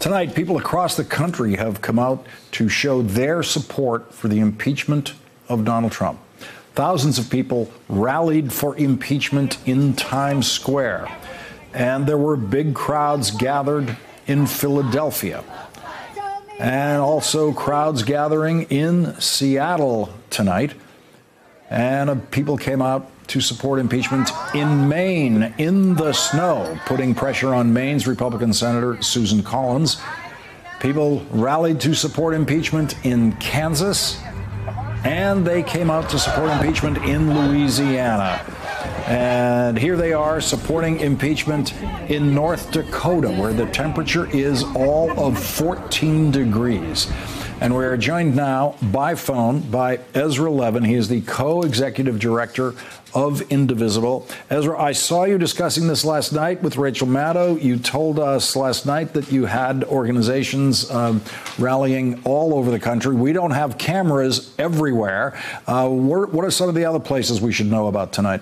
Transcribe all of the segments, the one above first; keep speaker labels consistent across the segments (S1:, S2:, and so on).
S1: Tonight, people across the country have come out to show their support for the impeachment of Donald Trump. Thousands of people rallied for impeachment in Times Square, and there were big crowds gathered in Philadelphia, and also crowds gathering in Seattle tonight. And people came out to support impeachment in Maine, in the snow, putting pressure on Maine's Republican Senator Susan Collins. People rallied to support impeachment in Kansas, and they came out to support impeachment in Louisiana. And here they are supporting impeachment in North Dakota, where the temperature is all of 14 degrees. And we are joined now by phone by Ezra Levin. He is the co-executive director of Indivisible. Ezra, I saw you discussing this last night with Rachel Maddow. You told us last night that you had organizations rallying all over the country. We don't have cameras everywhere. What are some of the other places we should know about tonight?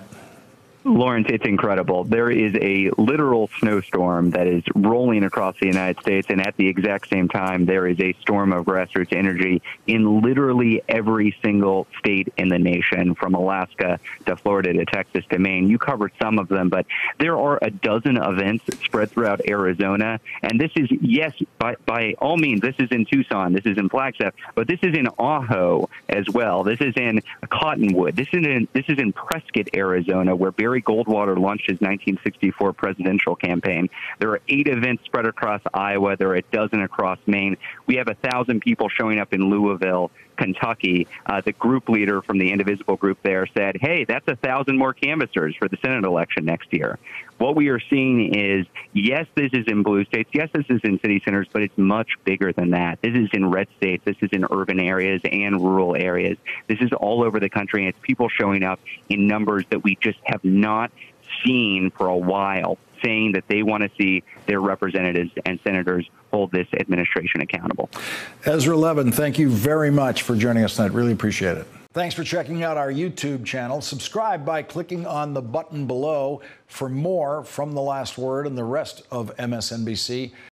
S2: Lawrence, it's incredible. There is a literal snowstorm that is rolling across the United States, and at the exact same time, there is a storm of grassroots energy in literally every single state in the nation, from Alaska to Florida to Texas to Maine. You covered some of them, but there are a dozen events spread throughout Arizona, and this is, yes, by all means, this is in Tucson, this is in Flagstaff, but this is in Ajo as well. This is in Cottonwood. This is in Prescott, Arizona, where Barry Goldwater launched his 1964 presidential campaign. There are 8 events spread across Iowa. There are a dozen across Maine. We have 1,000 people showing up in Louisville, Kentucky. The group leader from the Indivisible group there said, hey, that's 1,000 more canvassers for the Senate election next year. What we are seeing is, yes, this is in blue states. Yes, this is in city centers, but it's much bigger than that. This is in red states. This is in urban areas and rural areas. This is all over the country, and it's people showing up in numbers that we just have not seen for a while, saying that they want to see their representatives and senators hold this administration accountable.
S1: Ezra Levin, thank you very much for joining us tonight. Really appreciate it. Thanks for checking out our YouTube channel. Subscribe by clicking on the button below for more from The Last Word and the rest of MSNBC.